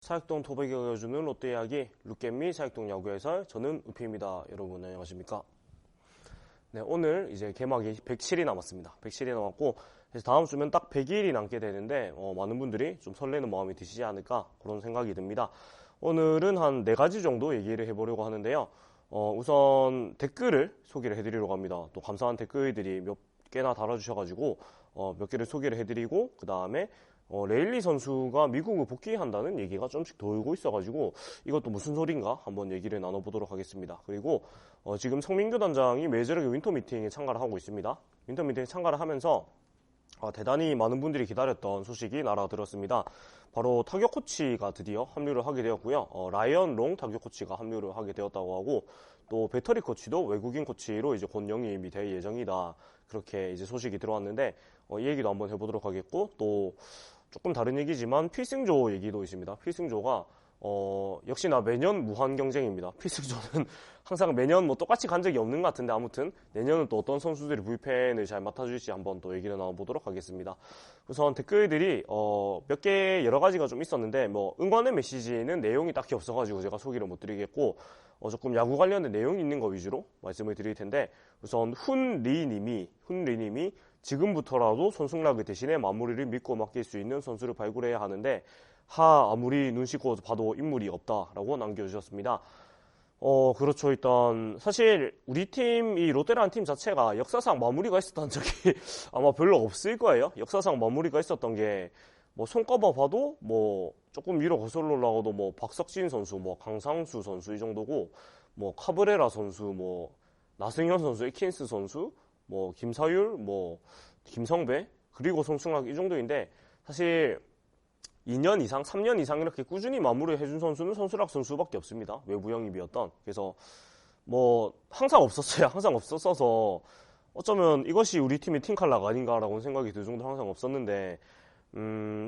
사육동 토백이 이어주는 롯데 이야기 룻겜미 사육동 야구 해설, 저는 우피입니다. 여러분 안녕하십니까? 네, 오늘 이제 개막이 107이 남았습니다. 107이 남았고 그래서 다음 주면 딱 100일이 남게 되는데 많은 분들이 좀 설레는 마음이 드시지 않을까 그런 생각이 듭니다. 오늘은 한 4가지 정도 얘기를 해보려고 하는데요. 우선 댓글을 소개를 해드리려고 합니다. 또 감사한 댓글들이 몇 개나 달아주셔가지고 몇 개를 소개를 해드리고 그 다음에 레일리 선수가 미국을 복귀한다는 얘기가 좀씩 돌고 있어가지고 이것도 무슨 소린가 한번 얘기를 나눠보도록 하겠습니다. 그리고 지금 성민규 단장이 메이저리그 윈터 미팅에 참가를 하고 있습니다. 윈터 미팅에 참가를 하면서 대단히 많은 분들이 기다렸던 소식이 날아들었습니다. 바로 타격 코치가 드디어 합류를 하게 되었고요. 라이언 롱 타격 코치가 합류를 하게 되었다고 하고 또 배터리 코치도 외국인 코치로 이제 곧 영입이 될 예정이다. 그렇게 이제 소식이 들어왔는데 이 얘기도 한번 해보도록 하겠고 또 조금 다른 얘기지만 필승조 얘기도 있습니다. 필승조가 역시나 매년 무한 경쟁입니다. 필승조는 항상 매년 뭐 똑같이 간 적이 없는 것 같은데 아무튼 내년은 또 어떤 선수들이 불펜을 잘 맡아줄지 한번 또 얘기를 나눠보도록 하겠습니다. 우선 댓글들이 몇 개 여러 가지가 좀 있었는데 뭐 응원의 메시지는 내용이 딱히 없어가지고 제가 소개를 못 드리겠고 조금 야구 관련된 내용이 있는 거 위주로 말씀을 드릴 텐데 우선 훈리님이 지금부터라도 손승락을 대신에 마무리를 믿고 맡길 수 있는 선수를 발굴해야 하는데 아무리 눈 씻고 봐도 인물이 없다라고 남겨주셨습니다. 그렇죠. 일단 사실 우리 팀, 이 롯데라는 팀 자체가 역사상 마무리가 있었던 적이 아마 별로 없을 거예요. 역사상 마무리가 있었던 게 뭐 손꼽아 봐도 뭐 조금 위로 거슬러 올라가도 뭐 박석진 선수, 뭐 강상수 선수 이 정도고 뭐 카브레라 선수, 뭐 나승현 선수, 에킨스 선수, 뭐 김사율, 뭐 김성배 그리고 손승락 이 정도인데 사실 2년 이상, 3년 이상 이렇게 꾸준히 마무리해준 선수는 손승락 선수밖에 없습니다. 외부 영입이었던. 그래서 뭐 항상 없었어요. 항상 없었어서 어쩌면 이것이 우리 팀의 팀 칼라가 아닌가라고 생각이 들 정도로 항상 없었는데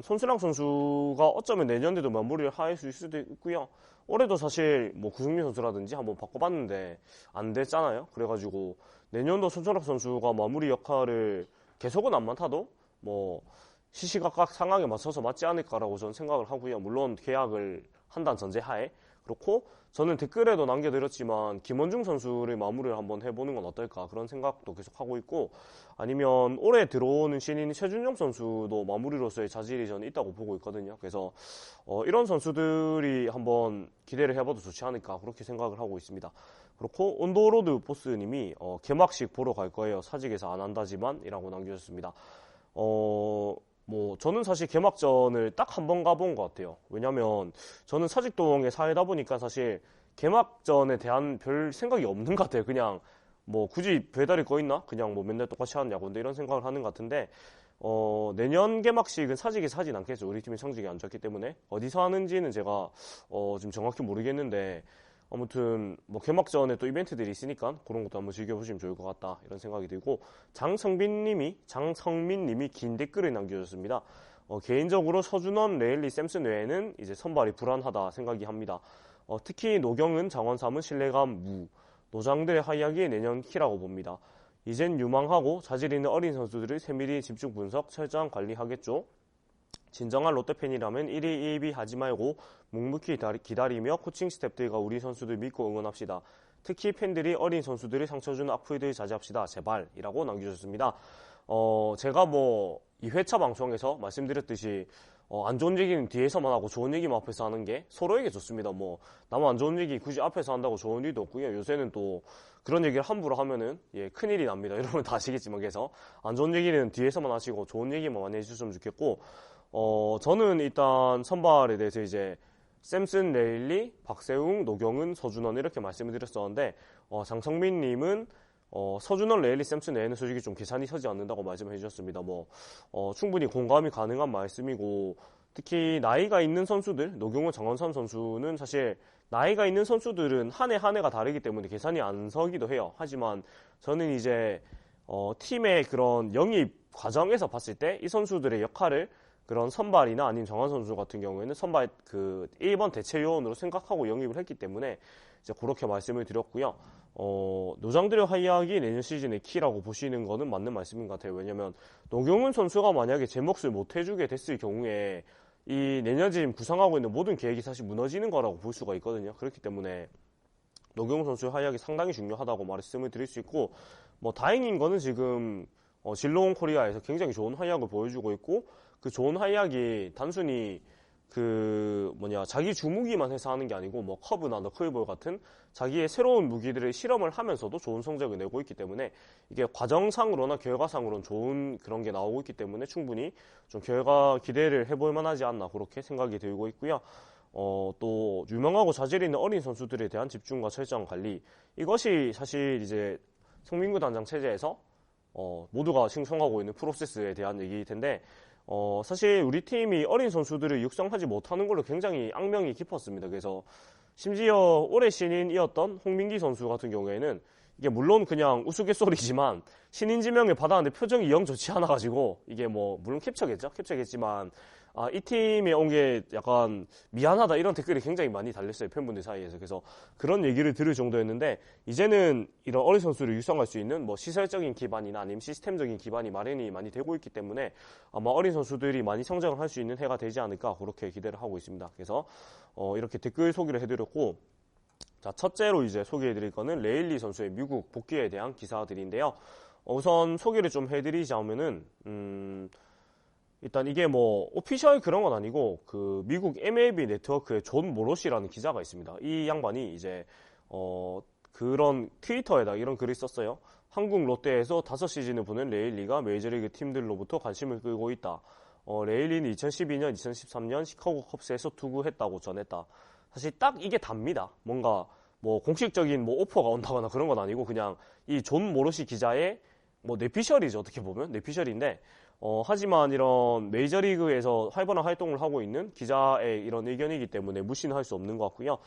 손승락 선수가 어쩌면 내년에도 마무리를 할 수 있을 수도 있고요. 올해도 사실 뭐 구승민 선수라든지 한번 바꿔봤는데 안 됐잖아요. 그래가지고 내년도 손승락 선수가 마무리 역할을 계속은 안 맡아도 뭐 시시각각 상황에 맞춰서 맞지 않을까라고 저는 생각을 하고요. 물론 계약을 한다는 전제하에 그렇고 저는 댓글에도 남겨드렸지만 김원중 선수를 마무리를 한번 해보는 건 어떨까 그런 생각도 계속 하고 있고 아니면 올해 들어오는 신인 최준용 선수도 마무리로서의 자질이 저는 있다고 보고 있거든요. 그래서 이런 선수들이 한번 기대를 해봐도 좋지 않을까 그렇게 생각을 하고 있습니다. 그렇고 온도로드 보스님이 개막식 보러 갈 거예요. 사직에서 안 한다지만 이라고 남겨주셨습니다. 뭐 저는 사실 개막전을 딱 한 번 가본 것 같아요. 왜냐면 저는 사직동에 살다 보니까 사실 개막전에 대한 별 생각이 없는 것 같아요. 그냥 뭐 굳이 배달이 꺼 있나? 그냥 뭐 맨날 똑같이 하는 야구인데 이런 생각을 하는 것 같은데 내년 개막식은 사직에서 하진 않겠죠. 우리 팀이 성적이 안 좋기 때문에 어디서 하는지는 제가 지금 정확히 모르겠는데 아무튼 뭐 개막전에 또 이벤트들이 있으니까 그런 것도 한번 즐겨보시면 좋을 것 같다 이런 생각이 들고 장성민님이 긴 댓글을 남겨주셨습니다. 개인적으로 서준원, 레일리, 샘슨 외에는 이제 선발이 불안하다 생각이 합니다. 특히 노경은, 장원삼은 신뢰감 무, 노장들의 하이하기에 내년 키라고 봅니다. 이젠 유망하고 자질 있는 어린 선수들을 세밀히 집중 분석, 철저한 관리하겠죠. 진정한 롯데팬이라면 1위 2위 하지 말고 묵묵히 기다리며 코칭 스태프들과 우리 선수들 믿고 응원합시다. 특히 팬들이 어린 선수들이 상처 주는 악플들 자제합시다. 제발 이라고 남겨주셨습니다. 제가 뭐 2회차 방송에서 말씀드렸듯이 안 좋은 얘기는 뒤에서만 하고 좋은 얘기만 앞에서 하는 게 서로에게 좋습니다. 뭐 나만 안 좋은 얘기 굳이 앞에서 한다고 좋은 일도 없고요. 요새는 또 그런 얘기를 함부로 하면은 큰일이 납니다. 여러분 다 아시겠지만 그래서 안 좋은 얘기는 뒤에서만 하시고 좋은 얘기만 많이 해주셨으면 좋겠고 저는 일단 선발에 대해서 이제 샘슨, 레일리, 박세웅, 노경은, 서준원 이렇게 말씀을 드렸었는데 장성민님은 서준원, 레일리, 샘슨 외에는 솔직히 좀 계산이 서지 않는다고 말씀을 해주셨습니다. 뭐 충분히 공감이 가능한 말씀이고 특히 나이가 있는 선수들, 노경은, 장원삼 선수는 사실 나이가 있는 선수들은 한 해 한 해가 다르기 때문에 계산이 안 서기도 해요. 하지만 저는 이제 팀의 그런 영입 과정에서 봤을 때 이 선수들의 역할을 그런 선발이나 아니면 정한 선수 같은 경우에는 선발 그 1번 대체 요원으로 생각하고 영입을 했기 때문에 이제 그렇게 말씀을 드렸고요. 노장들의 활약이 내년 시즌의 키라고 보시는 거는 맞는 말씀인 것 같아요. 왜냐면 노경훈 선수가 만약에 제 몫을 못 해주게 됐을 경우에 이 내년 지금 구상하고 있는 모든 계획이 사실 무너지는 거라고 볼 수가 있거든요. 그렇기 때문에 노경훈 선수의 활약이 상당히 중요하다고 말씀을 드릴 수 있고, 뭐 다행인 거는 지금 진로온 코리아에서 굉장히 좋은 활약을 보여주고 있고, 그 좋은 활약이 단순히 자기 주무기만 해서 하는 게 아니고, 뭐 커브나 너클볼 같은 자기의 새로운 무기들을 실험을 하면서도 좋은 성적을 내고 있기 때문에, 이게 과정상으로나 결과상으로는 좋은 그런 게 나오고 있기 때문에 충분히 좀 결과 기대를 해볼 만하지 않나, 그렇게 생각이 들고 있고요. 또 유명하고 자질 있는 어린 선수들에 대한 집중과 철저한 관리, 이것이 사실 이제 송민구 단장 체제에서 모두가 칭송하고 있는 프로세스에 대한 얘기일 텐데, 사실 우리 팀이 어린 선수들을 육성하지 못하는 걸로 굉장히 악명이 깊었습니다. 그래서 심지어 올해 신인이었던 홍민기 선수 같은 경우에는 이게 물론 그냥 우스갯소리지만 신인 지명을 받았는데 표정이 영 좋지 않아가지고, 이게 뭐 물론 캡처겠지만 이 팀에 온 게 약간 미안하다 이런 댓글이 굉장히 많이 달렸어요, 팬분들 사이에서. 그래서 그런 얘기를 들을 정도였는데, 이제는 이런 어린 선수를 육성할 수 있는 뭐 시설적인 기반이나 아니면 시스템적인 기반이 마련이 많이 되고 있기 때문에 아마 어린 선수들이 많이 성장을 할 수 있는 해가 되지 않을까, 그렇게 기대를 하고 있습니다. 그래서 이렇게 댓글 소개를 해드렸고, 자, 첫째로 이제 소개해드릴 거는 레일리 선수의 미국 복귀에 대한 기사들인데요. 우선 소개를 좀 해드리자면은 일단 이게 뭐 오피셜 그런 건 아니고, 그 미국 MLB 네트워크의 존 모로시라는 기자가 있습니다. 이 양반이 이제 그런 트위터에다 이런 글을 썼어요. 한국 롯데에서 5시즌을 보낸 레일리가 메이저리그 팀들로부터 관심을 끌고 있다. 레일리는 2012년, 2013년 시카고 컵스에서 투구했다고 전했다. 사실 딱 이게 답니다. 뭔가 뭐 공식적인 뭐 오퍼가 온다거나 그런 건 아니고, 그냥 이 존 모로시 기자의 뭐 내피셜이죠. 어떻게 보면 내피셜인데, 하지만 이런 메이저리그에서 활발한 활동을 하고 있는 기자의 이런 의견이기 때문에 무시는 할 수 없는 것 같고요.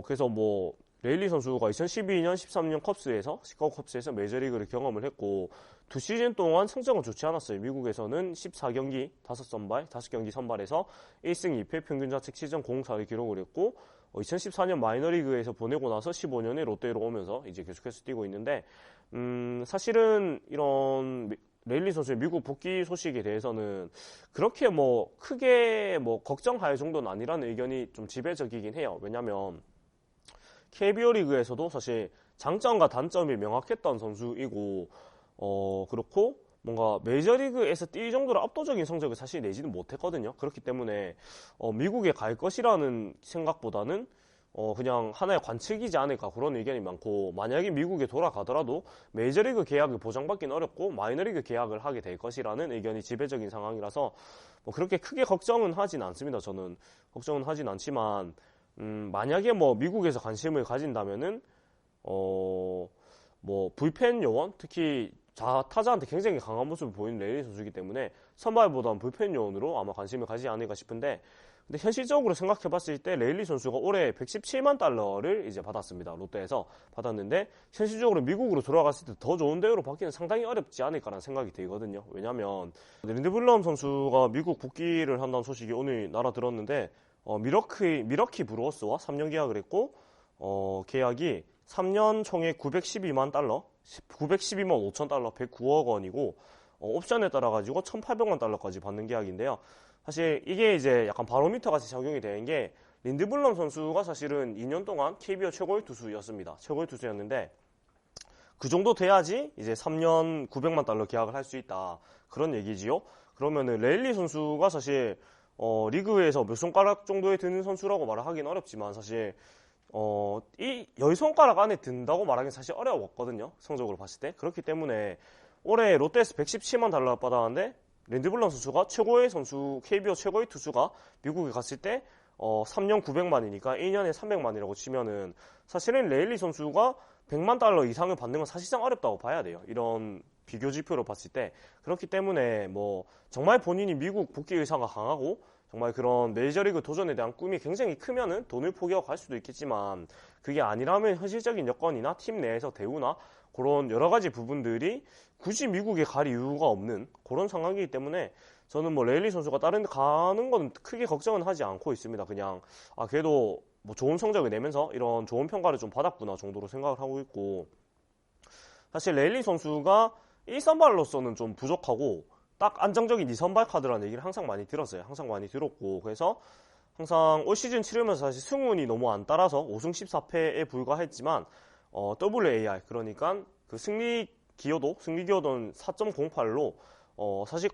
그래서 뭐 레일리 선수가 2012년, 13년 컵스에서 시카고 컵스에서 메이저리그를 경험을 했고, 2시즌 동안 성적은 좋지 않았어요. 미국에서는 14경기 5선발, 5경기 선발에서 1승 2패 평균 자책 시즌 0.4를 기록을 했고, 2014년 마이너리그에서 보내고 나서 15년에 롯데로 오면서 이제 계속해서 뛰고 있는데, 사실은 이런 레일리 선수의 미국 복귀 소식에 대해서는 그렇게 뭐 크게 뭐 걱정할 정도는 아니라는 의견이 좀 지배적이긴 해요. 왜냐면 KBO 리그에서도 사실 장점과 단점이 명확했던 선수이고, 그렇고 뭔가 메이저리그에서 뛸 정도로 압도적인 성적을 사실 내지는 못했거든요. 그렇기 때문에 미국에 갈 것이라는 생각보다는 그냥 하나의 관측이지 않을까, 그런 의견이 많고, 만약에 미국에 돌아가더라도 메이저리그 계약을 보장받기는 어렵고 마이너리그 계약을 하게 될 것이라는 의견이 지배적인 상황이라서 뭐 그렇게 크게 걱정은 하진 않습니다. 저는 걱정은 하진 않지만, 만약에 뭐 미국에서 관심을 가진다면은 뭐 불펜 요원, 특히 타자한테 굉장히 강한 모습을 보이는 레일리 선수이기 때문에 선발보다는 불펜 요원으로 아마 관심을 가지지 않을까 싶은데, 근데 현실적으로 생각해봤을 때 레일리 선수가 올해 117만 달러를 이제 받았습니다. 롯데에서 받았는데, 현실적으로 미국으로 돌아갔을 때 더 좋은 대우로 받기는 상당히 어렵지 않을까라는 생각이 들거든요. 왜냐면 린드블럼 선수가 미국 복귀를 한다는 소식이 오늘 날아들었는데, 미러키 브루어스와 3년 계약을 했고, 계약이 3년 총액 912만 달러, 912만 5천 달러, 109억 원이고, 옵션에 따라 가지고 1,800만 달러까지 받는 계약인데요. 사실 이게 이제 약간 바로미터 같이 작용이 되는 게, 린드블럼 선수가 사실은 2년 동안 KBO 최고의 투수였습니다. 최고의 투수였는데, 그 정도 돼야지 이제 3년 900만 달러 계약을 할 수 있다, 그런 얘기지요. 그러면은 레일리 선수가 사실 리그에서 몇 손가락 정도에 드는 선수라고 말을 하긴 어렵지만, 사실 이 10손가락 안에 든다고 말하기는 사실 어려웠거든요. 성적으로 봤을 때. 그렇기 때문에 올해 롯데에서 117만 달러 받았는데, 린드블럼 선수가 최고의 선수, KBO 최고의 투수가 미국에 갔을 때 3년 900만이니까 1년에 300만이라고 치면은, 사실은 레일리 선수가 100만 달러 이상을 받는 건 사실상 어렵다고 봐야 돼요. 이런 비교 지표로 봤을 때. 그렇기 때문에 뭐 정말 본인이 미국 복귀 의사가 강하고 정말 그런 메이저리그 도전에 대한 꿈이 굉장히 크면은 돈을 포기하고 갈 수도 있겠지만, 그게 아니라면 현실적인 여건이나 팀 내에서 대우나 그런 여러 가지 부분들이 굳이 미국에 갈 이유가 없는 그런 상황이기 때문에, 저는 뭐 레일리 선수가 다른 데 가는 건 크게 걱정은 하지 않고 있습니다. 그냥 그래도 뭐 좋은 성적을 내면서 이런 좋은 평가를 좀 받았구나 정도로 생각을 하고 있고, 사실 레일리 선수가 1선발로서는 좀 부족하고, 딱 안정적인 2선발 카드라는 얘기를 항상 많이 들었어요. 항상 많이 들었고, 그래서 항상 올 시즌 치르면서 사실 승운이 너무 안 따라서 5승 14패에 불과했지만 WAR, 그러니까 그 승리 기여도는 4.08로 사실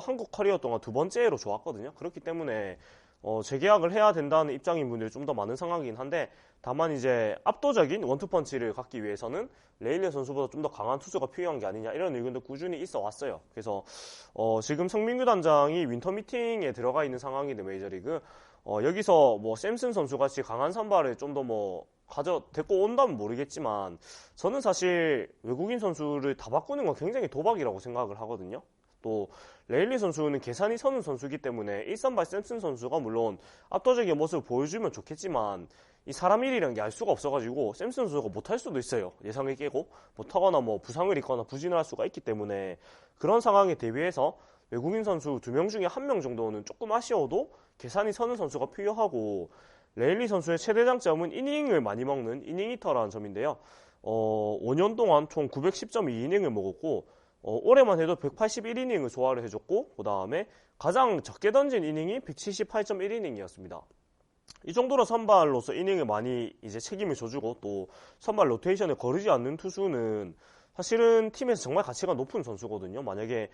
한국 커리어 동안 두 번째로 좋았거든요. 그렇기 때문에 재계약을 해야 된다는 입장인 분들이 좀 더 많은 상황이긴 한데, 다만 이제 압도적인 원투펀치를 갖기 위해서는 레일리 선수보다 좀 더 강한 투수가 필요한 게 아니냐, 이런 의견도 꾸준히 있어 왔어요. 그래서 지금 성민규 단장이 윈터 미팅에 들어가 있는 상황인데, 메이저리그 여기서 뭐 샘슨 선수 같이 강한 선발을 좀 더 데리고 온다면 모르겠지만, 저는 사실 외국인 선수를 다 바꾸는 건 굉장히 도박이라고 생각을 하거든요. 또 레일리 선수는 계산이 서는 선수이기 때문에 1선발 샘슨 선수가 물론 압도적인 모습을 보여주면 좋겠지만, 이 사람 일이라는 게 알 수가 없어가지고 샘슨 선수가 못할 수도 있어요. 예상을 깨고 못하거나 부상을 입거나 부진을 할 수가 있기 때문에, 그런 상황에 대비해서 외국인 선수 2명 중에 1명 정도는 조금 아쉬워도 계산이 서는 선수가 필요하고, 레일리 선수의 최대 장점은 이닝을 많이 먹는 이닝 히터라는 점인데요. 5년 동안 총 910.2이닝을 먹었고, 올해만 해도 181이닝을 소화를 해줬고, 그 다음에 가장 적게 던진 이닝이 178.1이닝이었습니다. 이 정도로 선발로서 이닝을 많이 이제 책임을 져주고, 또 선발 로테이션에 거르지 않는 투수는 사실은 팀에서 정말 가치가 높은 선수거든요. 만약에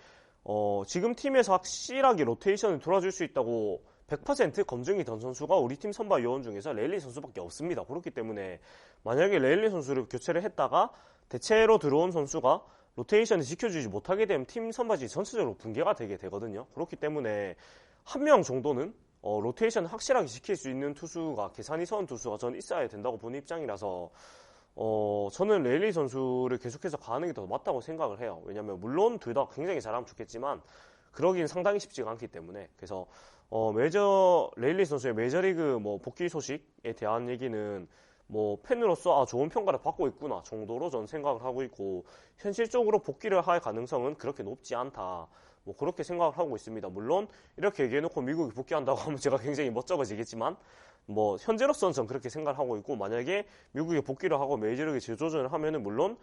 지금 팀에서 확실하게 로테이션을 돌아줄 수 있다고 100% 검증이 된 선수가 우리 팀 선발 요원 중에서 레일리 선수밖에 없습니다. 그렇기 때문에 만약에 레일리 선수를 교체를 했다가 대체로 들어온 선수가 로테이션을 지켜주지 못하게 되면 팀 선발진이 전체적으로 붕괴가 되게 되거든요. 그렇기 때문에 1명 정도는 로테이션을 확실하게 지킬 수 있는 투수가, 계산이 서는 투수가 저는 있어야 된다고 보는 입장이라서 저는 레일리 선수를 계속해서 가는 게 더 맞다고 생각을 해요. 왜냐면 물론 둘 다 굉장히 잘하면 좋겠지만 그러긴 상당히 쉽지가 않기 때문에. 그래서 레일리 선수의 메이저리그 복귀 소식에 대한 얘기는 팬으로서 좋은 평가를 받고 있구나 정도로 저는 생각을 하고 있고, 현실적으로 복귀를 할 가능성은 그렇게 높지 않다, 그렇게 생각을 하고 있습니다. 물론 이렇게 얘기해놓고 미국이 복귀한다고 하면 제가 굉장히 멋쩍어지겠지만, 현재로서는 전 그렇게 생각을 하고 있고, 만약에 미국에 복귀를 하고 메이저리그 재도전을 하면은 물론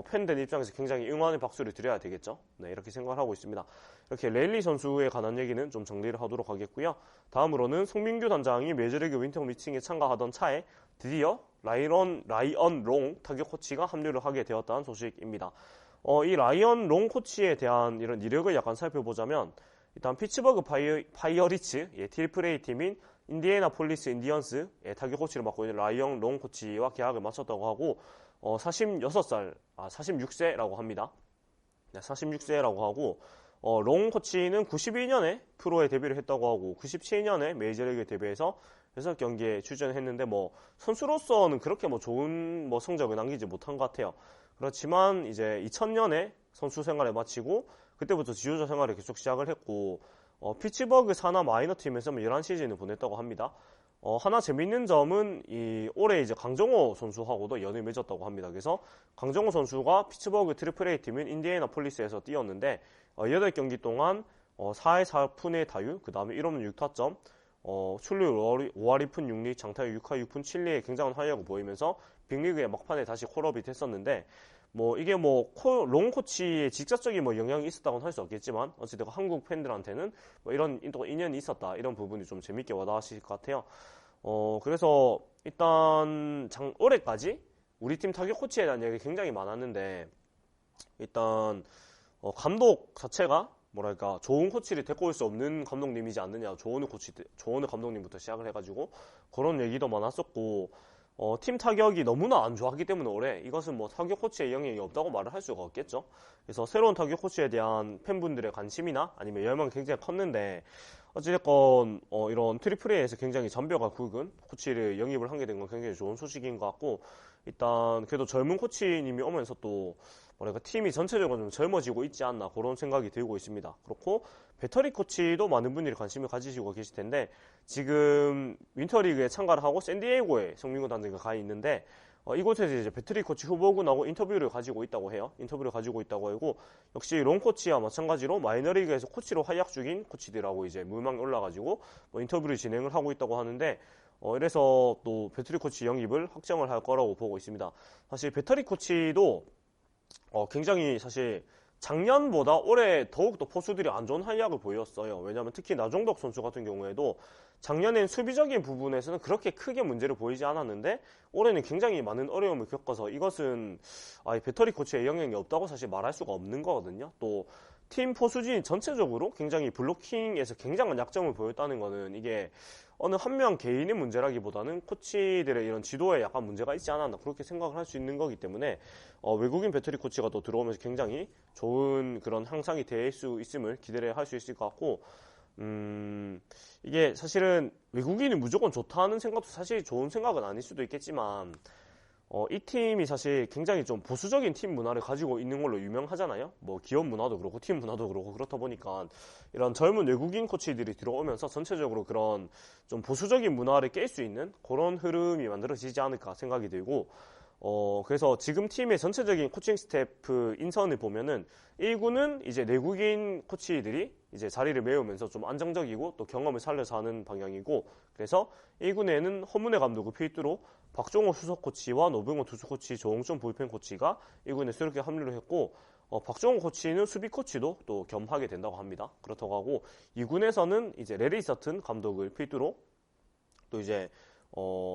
팬들 입장에서 굉장히 응원의 박수를 드려야 되겠죠. 네, 이렇게 생각을 하고 있습니다. 이렇게 레일리 선수에 관한 얘기는 좀 정리를 하도록 하겠고요. 다음으로는 송민규 단장이 메이저리그 윈터 미팅에 참가하던 차에 드디어 라이언 롱 타격 코치가 합류를 하게 되었다는 소식입니다. 이 라이언 롱 코치에 대한 이런 이력을 약간 살펴보자면, 일단 피츠버그 파이어리츠 트리플 A 팀인 인디애나폴리스 인디언스의 타격 코치를 맡고 있는 라이언 롱 코치와 계약을 마쳤다고 하고, 46세라고 합니다. 네, 46세라고 하고, 롱 코치는 92년에 프로에 데뷔를 했다고 하고, 97년에 메이저리그에 데뷔해서 6경기에 출전했는데, 선수로서는 그렇게 좋은 성적을 남기지 못한 것 같아요. 그렇지만 이제 2000년에 선수 생활을 마치고, 그때부터 지도자 생활을 계속 시작을 했고, 피츠버그 산하 마이너 팀에서 11시즌을 보냈다고 합니다. 하나 재밌는 점은 올해 이제 강정호 선수하고도 연을 맺었다고 합니다. 그래서 강정호 선수가 피츠버그 트리플 A 팀인 인디애나폴리스에서 뛰었는데 8경기 동안 4회 4푼의 다유, 그 다음에 1홈런 6타점, 출루율 5할 2푼 6리, 장타율 6할 6푼 7리의 굉장한 활약을 보이면서 빅리그의 막판에 다시 콜업이 됐었는데, 이게 롱 코치의 직접적인 영향이 있었다고는 할 수 없겠지만, 어쨌든 한국 팬들한테는 이런 또 인연이 있었다, 이런 부분이 좀 재밌게 와닿으실 것 같아요. 그래서 일단 올해까지 우리 팀 타격 코치에 대한 얘기 굉장히 많았는데, 일단 감독 자체가 좋은 코치를 데리고 올 수 없는 감독님이지 않느냐, 조원우 감독님부터 시작을 해가지고 그런 얘기도 많았었고, 팀 타격이 너무나 안 좋았기 때문에 올해 이것은 타격 코치의 영향이 없다고 말을 할 수가 없겠죠. 그래서 새로운 타격 코치에 대한 팬분들의 관심이나 아니면 열망이 굉장히 컸는데, 어찌됐건 이런 트리플 A에서 굉장히 전뼈가 굵은 코치를 영입을 하게 된 건 굉장히 좋은 소식인 것 같고, 일단 그래도 젊은 코치님이 오면서 또 팀이 전체적으로 좀 젊어지고 있지 않나, 그런 생각이 들고 있습니다. 그렇고 배터리 코치도 많은 분들이 관심을 가지시고 계실 텐데, 지금 윈터리그에 참가를 하고 샌디에이고에 송민구 단장이 가 있는데, 이곳에서 이제 배터리 코치 후보군하고 인터뷰를 가지고 있다고 해요. 인터뷰를 가지고 있다고 하고, 역시 롱 코치와 마찬가지로 마이너리그에서 코치로 활약 중인 코치들하고 이제 물망에 올라가지고 인터뷰를 진행을 하고 있다고 하는데, 이래서 또 배터리 코치 영입을 확정을 할 거라고 보고 있습니다. 사실 배터리 코치도 굉장히 사실 작년보다 올해 더욱더 포수들이 안 좋은 활약을 보였어요. 왜냐하면 특히 나종덕 선수 같은 경우에도 작년엔 수비적인 부분에서는 그렇게 크게 문제를 보이지 않았는데 올해는 굉장히 많은 어려움을 겪어서 이것은 배터리 코치의 영향이 없다고 사실 말할 수가 없는 거거든요. 또 팀 포수진 전체적으로 굉장히 블로킹에서 굉장한 약점을 보였다는 거는 이게 어느 한 명 개인의 문제라기보다는 코치들의 이런 지도에 약간 문제가 있지 않았나 그렇게 생각을 할 수 있는 거기 때문에 외국인 배터리 코치가 또 들어오면서 굉장히 좋은 그런 향상이 될 수 있음을 기대를 할 수 있을 것 같고 이게 사실은 외국인이 무조건 좋다는 생각도 사실 좋은 생각은 아닐 수도 있겠지만 이 팀이 사실 굉장히 좀 보수적인 팀 문화를 가지고 있는 걸로 유명하잖아요. 뭐 기업 문화도 그렇고 팀 문화도 그렇고 그렇다 보니까 이런 젊은 외국인 코치들이 들어오면서 전체적으로 그런 좀 보수적인 문화를 깰 수 있는 그런 흐름이 만들어지지 않을까 생각이 들고 그래서 지금 팀의 전체적인 코칭 스태프 인선을 보면은 1군은 이제 내국인 코치들이 이제 자리를 메우면서 좀 안정적이고 또 경험을 살려서 하는 방향이고 그래서 1군에는 허문회 감독을 필두로 박종호 수석 코치와 노병호 투수 코치, 조홍천 불펜 코치가 1군에 새롭게 합류를 했고 박종호 코치는 수비 코치도 또 겸하게 된다고 합니다. 그렇다고 하고 2군에서는 이제 레리 서튼 감독을 필두로 또 이제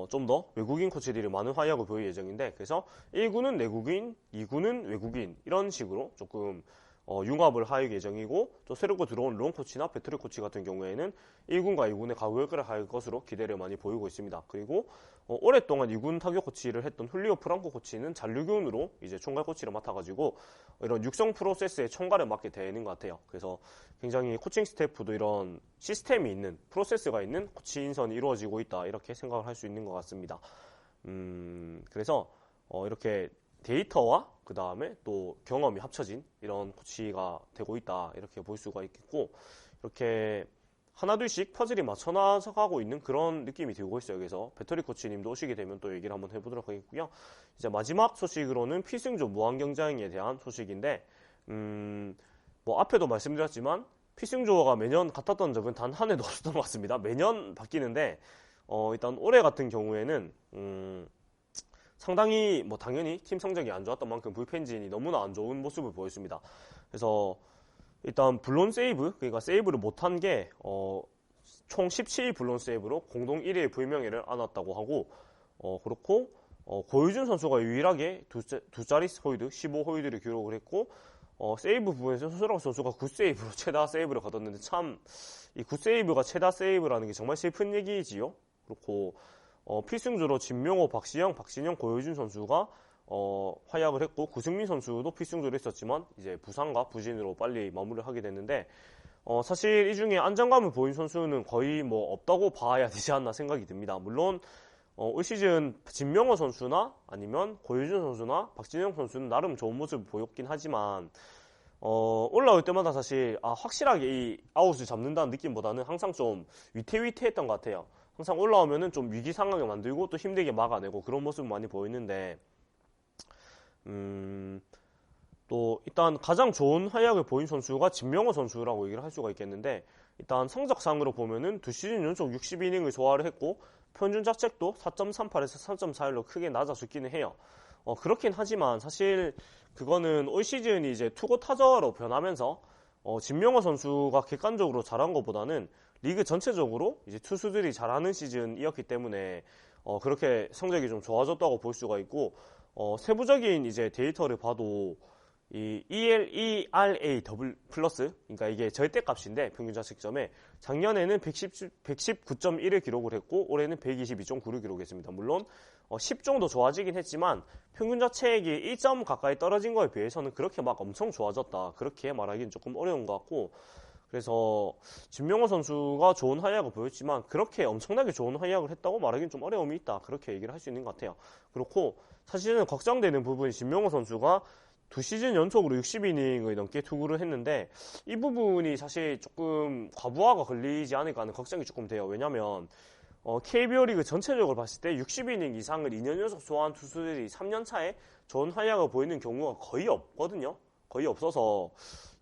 좀 더 외국인 코치들이 많은 활약을 보일 예정인데 그래서 1군은 내국인, 2군은 외국인 이런 식으로 조금 융합을 할 예정이고 또 새롭게 들어온 론 코치나 배터리 코치 같은 경우에는 1군과 2군의 가격을 할 것으로 기대를 많이 보이고 있습니다. 그리고 오랫동안 2군 타격 코치를 했던 훌리오 프랑코 코치는 잔류균으로 이제 총괄 코치를 맡아가지고 이런 육성 프로세스의 총괄을 맡게 되는 것 같아요. 그래서 굉장히 코칭 스태프도 이런 시스템이 있는 프로세스가 있는 코치 인선이 이루어지고 있다 이렇게 생각을 할 수 있는 것 같습니다. 그래서 이렇게 데이터와 그 다음에 또 경험이 합쳐진 이런 코치가 되고 있다 이렇게 볼 수가 있겠고 이렇게 하나둘씩 퍼즐이 맞춰나서 가고 있는 그런 느낌이 들고 있어요. 그래서 배터리 코치님도 오시게 되면 또 얘기를 한번 해보도록 하겠고요. 이제 마지막 소식으로는 필승조 무한경쟁에 대한 소식인데 뭐 앞에도 말씀드렸지만 필승조가 매년 같았던 적은 단 한 해도 없었던 것 같습니다. 매년 바뀌는데 일단 올해 같은 경우에는 상당히 뭐 당연히 팀 성적이 안 좋았던 만큼 불펜진이 너무나 안 좋은 모습을 보였습니다. 그래서 일단 블론 세이브, 그러니까 세이브를 못한 게 총 17 블론 세이브로 공동 1위의 불명예를 안았다고 하고 그렇고 고유준 선수가 유일하게 두 자리 홀드, 15홀드를 기록을 했고 세이브 부분에서 손석락 선수가 굿세이브로 최다 세이브를 거뒀는데 참 이 굿세이브가 최다 세이브라는 게 정말 슬픈 얘기지요. 그렇고 필승조로 진명호, 박시영, 박신영, 고효준 선수가 활약을 했고 구승민 선수도 필승조로 했었지만 이제 부상과 부진으로 빨리 마무리를 하게 됐는데 사실 이 중에 안정감을 보인 선수는 거의 뭐 없다고 봐야 되지 않나 생각이 듭니다. 물론 올 시즌 진명호 선수나 아니면 고효준 선수나 박진영 선수는 나름 좋은 모습을 보였긴 하지만 올라올 때마다 사실 확실하게 이 아웃을 잡는다는 느낌보다는 항상 좀 위태위태했던 것 같아요. 항상 올라오면은 좀 위기 상황을 만들고 또 힘들게 막아내고 그런 모습을 많이 보이는데 또 일단 가장 좋은 활약을 보인 선수가 진명호 선수라고 얘기를 할 수가 있겠는데 일단 성적상으로 보면은 두 시즌 연속 60이닝을 소화를 했고 평균 자책도 4.38에서 3.41로 크게 낮아졌기는 해요. 그렇긴 하지만 사실 그거는 올 시즌이 이제 투고 타자로 변하면서 진명호 선수가 객관적으로 잘한 것보다는 리그 전체적으로 이제 투수들이 잘하는 시즌이었기 때문에 그렇게 성적이 좀 좋아졌다고 볼 수가 있고 세부적인 이제 데이터를 봐도 이 ERA 더블 플러스, 그러니까 이게 절대값인데 평균 자책점에 작년에는 119.1을 기록을 했고 올해는 122.9를 기록했습니다. 물론 10 정도 좋아지긴 했지만 평균 자책이 1점 가까이 떨어진 거에 비해서는 그렇게 막 엄청 좋아졌다 그렇게 말하기는 조금 어려운 것 같고 그래서 진명호 선수가 좋은 활약을 보였지만 그렇게 엄청나게 좋은 활약을 했다고 말하기는 좀 어려움이 있다 그렇게 얘기를 할 수 있는 것 같아요. 그렇고 사실은 걱정되는 부분이 진명호 선수가 두 시즌 연속으로 60이닝을 넘게 투구를 했는데 이 부분이 사실 조금 과부하가 걸리지 않을까 하는 걱정이 조금 돼요. 왜냐면 KBO 리그 전체적으로 봤을 때 60이닝 이상을 2년 연속 소화한 투수들이 3년 차에 좋은 활약을 보이는 경우가 거의 없거든요. 거의 없어서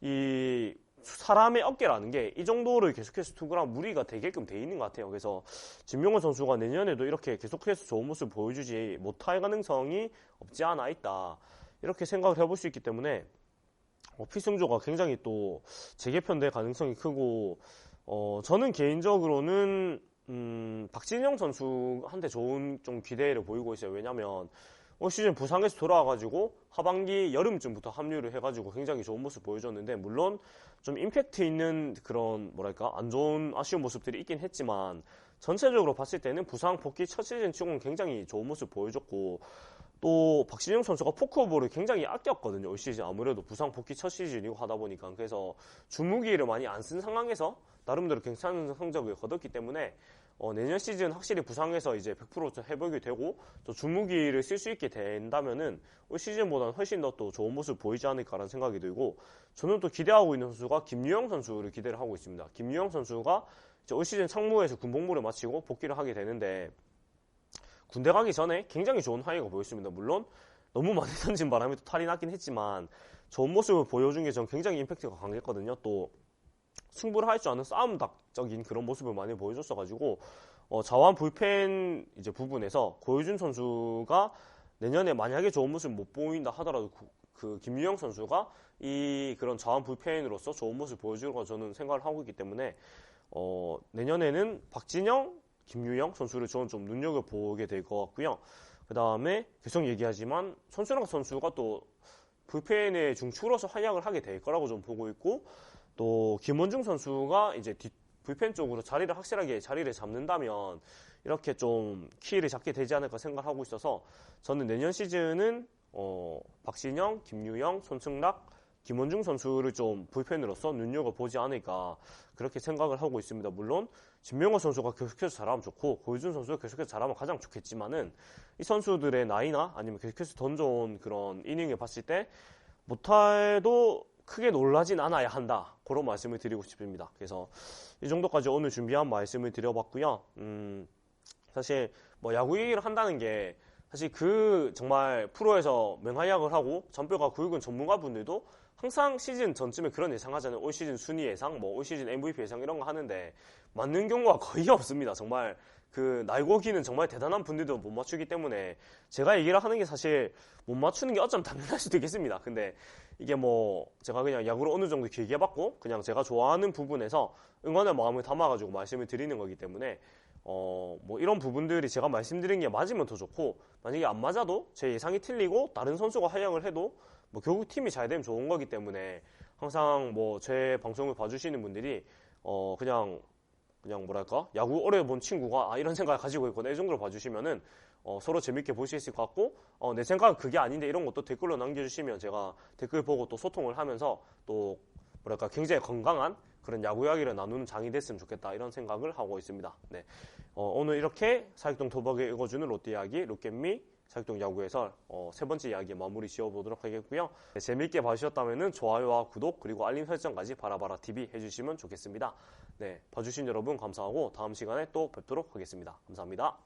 이 사람의 어깨라는 게 이 정도를 계속해서 투구랑 무리가 되게끔 돼 있는 것 같아요. 그래서 진명호 선수가 내년에도 이렇게 계속해서 좋은 모습을 보여주지 못할 가능성이 없지 않아 있다. 이렇게 생각을 해볼 수 있기 때문에 피승조가 굉장히 또 재개편될 가능성이 크고, 저는 개인적으로는 박진영 선수한테 좋은 좀 기대를 보이고 있어요. 왜냐면 올 시즌 부상에서 돌아와가지고 하반기 여름쯤부터 합류를 해가지고 굉장히 좋은 모습 보여줬는데, 물론 좀 임팩트 있는 그런 뭐랄까 안 좋은 아쉬운 모습들이 있긴 했지만 전체적으로 봤을 때는 부상 복귀 첫 시즌 치고는 굉장히 좋은 모습 보여줬고, 또 박진영 선수가 포크볼을 굉장히 아꼈거든요. 올 시즌 아무래도 부상 복귀 첫 시즌이고 하다 보니까. 그래서 주무기를 많이 안 쓴 상황에서 나름대로 괜찮은 성적을 거뒀기 때문에 내년 시즌 확실히 부상에서 이제 100% 회복이 되고 또 주무기를 쓸 수 있게 된다면은 올 시즌보다는 훨씬 더 또 좋은 모습 보이지 않을까라는 생각이 들고, 저는 또 기대하고 있는 선수가 김유영 선수를 기대를 하고 있습니다. 김유영 선수가 이제 올 시즌 상무에서 군복무를 마치고 복귀를 하게 되는데, 군대 가기 전에 굉장히 좋은 활약을 보였습니다. 물론 너무 많이 던진 바람에 또 탈이 났긴 했지만 좋은 모습을 보여준 게 전 굉장히 임팩트가 강했거든요. 또 승부를 할 줄 아는 싸움닭적인 그런 모습을 많이 보여줬어가지고 자완 불펜 이제 부분에서 고효준 선수가 내년에 만약에 좋은 모습 못 보인다 하더라도 그 김유영 선수가 이 그런 자완 불펜으로서 좋은 모습 보여줄 거 저는 생각을 하고 있기 때문에 내년에는 박진영, 김유영 선수를 저는 좀 눈여겨보게 될 것 같고요. 그 다음에 계속 얘기하지만 손순환 선수가 또 불펜의 중추로서 활약을 하게 될 거라고 좀 보고 있고, 또 김원중 선수가 이제 불펜 쪽으로 확실하게 자리를 잡는다면 이렇게 좀 키를 잡게 되지 않을까 생각하고 있어서, 저는 내년 시즌은 박진영, 김유영, 손승락, 김원중 선수를 좀 불펜으로서 눈여겨보지 않을까 그렇게 생각을 하고 있습니다. 물론 진명호 선수가 계속해서 잘하면 좋고 고효준 선수가 계속해서 잘하면 가장 좋겠지만은 이 선수들의 나이나 아니면 계속해서 던져온 그런 이닝을 봤을 때 못해도 크게 놀라진 않아야 한다, 그런 말씀을 드리고 싶습니다. 그래서 이 정도까지 오늘 준비한 말씀을 드려봤고요. 사실 뭐 야구 얘기를 한다는 게 사실 정말 프로에서 맹활약을 하고 전뼈가 굵은 전문가분들도 항상 시즌 전쯤에 그런 예상하잖아요. 올 시즌 순위 예상, 뭐 올 시즌 MVP 예상 이런 거 하는데 맞는 경우가 거의 없습니다. 정말 날고기는 정말 대단한 분들도 못 맞추기 때문에 제가 얘기를 하는 게 사실 못 맞추는 게 어쩌면 당연할 수도 있겠습니다. 근데 이게 뭐 제가 그냥 야구를 어느 정도 길게 봤고 그냥 제가 좋아하는 부분에서 응원의 마음을 담아가지고 말씀을 드리는 거기 때문에 뭐 이런 부분들이 제가 말씀드린 게 맞으면 더 좋고, 만약에 안 맞아도 제 예상이 틀리고 다른 선수가 활약을 해도 뭐 결국 팀이 잘 되면 좋은 거기 때문에 항상 뭐 제 방송을 봐주시는 분들이 그냥 뭐랄까 야구 오래 본 친구가 이런 생각을 가지고 있거나 이 정도로 봐주시면은 서로 재밌게 볼 수 있을 것 같고, 내 생각은 그게 아닌데 이런 것도 댓글로 남겨주시면 제가 댓글 보고 또 소통을 하면서 또 뭐랄까 굉장히 건강한 그런 야구 이야기를 나누는 장이 됐으면 좋겠다, 이런 생각을 하고 있습니다. 네. 오늘 이렇게 사육동 도박에 읽어주는 롯데 이야기 롯겟미 사육동 야구 해설 세 번째 이야기 마무리 지어보도록 하겠고요. 네, 재미있게 봐주셨다면 좋아요와 구독 그리고 알림 설정까지 바라바라TV 해주시면 좋겠습니다. 네, 봐주신 여러분 감사하고 다음 시간에 또 뵙도록 하겠습니다. 감사합니다.